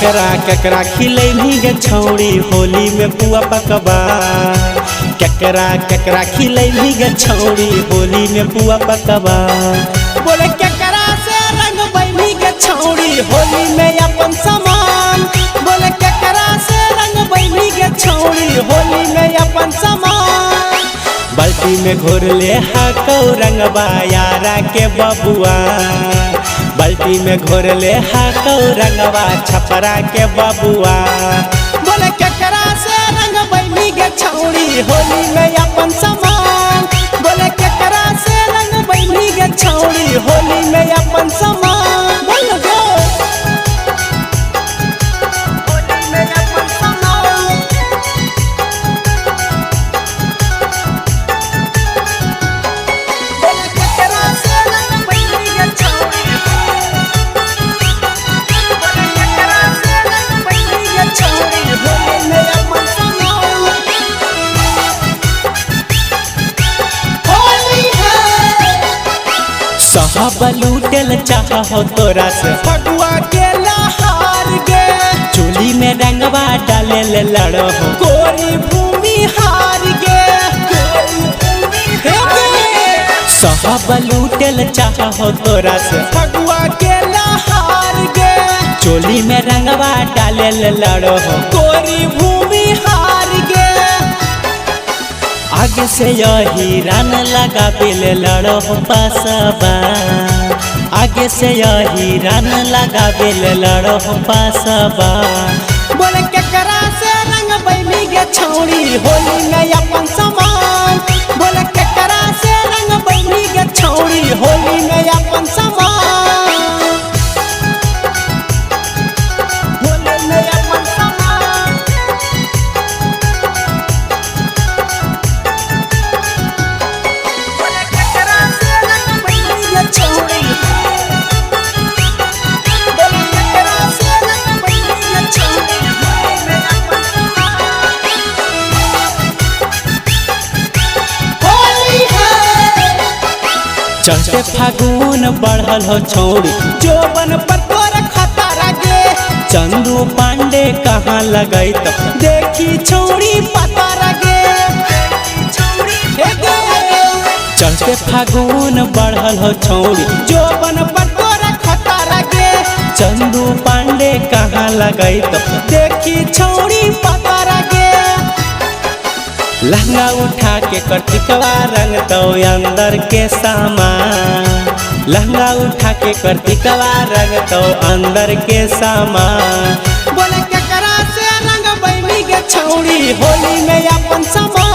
केकरा केकरा खिलैली गे छौड़ी होली में पुआ पकवा। केकरा केकरा खिलैली गे छौड़ी होली में पुआ पकवा। बोले केकरा से रंग बैली गे छौड़ी होली में अपन सामान। बोले केकरा से रंग बैली गे छौड़ी होली में अपन सामान। बाल्टी में घोर ले हाकौ रंगबा यारा के बबुआ। बाल्टी में घोर ले हाकौ रंगवा छपरा के बबुआ। बोले केकरा से रंग बैली गे छौड़ी होली में अपन सामान। बोले केकरा से रंग बैली गे छौड़ी होली में अपन सामान। बोल गो होली में अपन सामान। बोले केकरा से रंग बैली गे छौड़ी। साहब लूटल चाहो तोरा से फगुआ के लहार गे। चोली में रंगवा डाले ले लड़ो गोरी भूमि हार गे। साहब लूटल चाहो तोरा से फगुआ के लहार गे। चोली में रंगवा डाले ले लड़ो गोरी भूमि हार गे। आगे से यही रन लगा बिल लड़ो पासबा। आगे से यही रन लगा बिल लड़ो पासबा। बोले केकरा से रंग बैली गे छौड़ी होली में अपन सामान। बोले केकरा से रंग बैली गे छौड़ी होली में अपन सामान। होली में अपन सामान। चढ़ते फागुन बढ़ल हो छौड़ी जोबन पर तोर खतरा गे। चंदू पांडे कहाँ लगई तो देखी छौड़ी पता गे। चढ़ते फागुन बढ़ल हो छौड़ी जोबन पर तोर खतरा गे। चंदू पांडे कहाँ लगई तो देखी छौड़ी पता गे। लहंगा उठा के कार्तिकवा रंग तो अंदर के सामान। लहंगा उठा के कार्तिकवा रंग तो अंदर के सामान। बोले केकरा से रंग बैली गे छौड़ी होली में अपन सामान।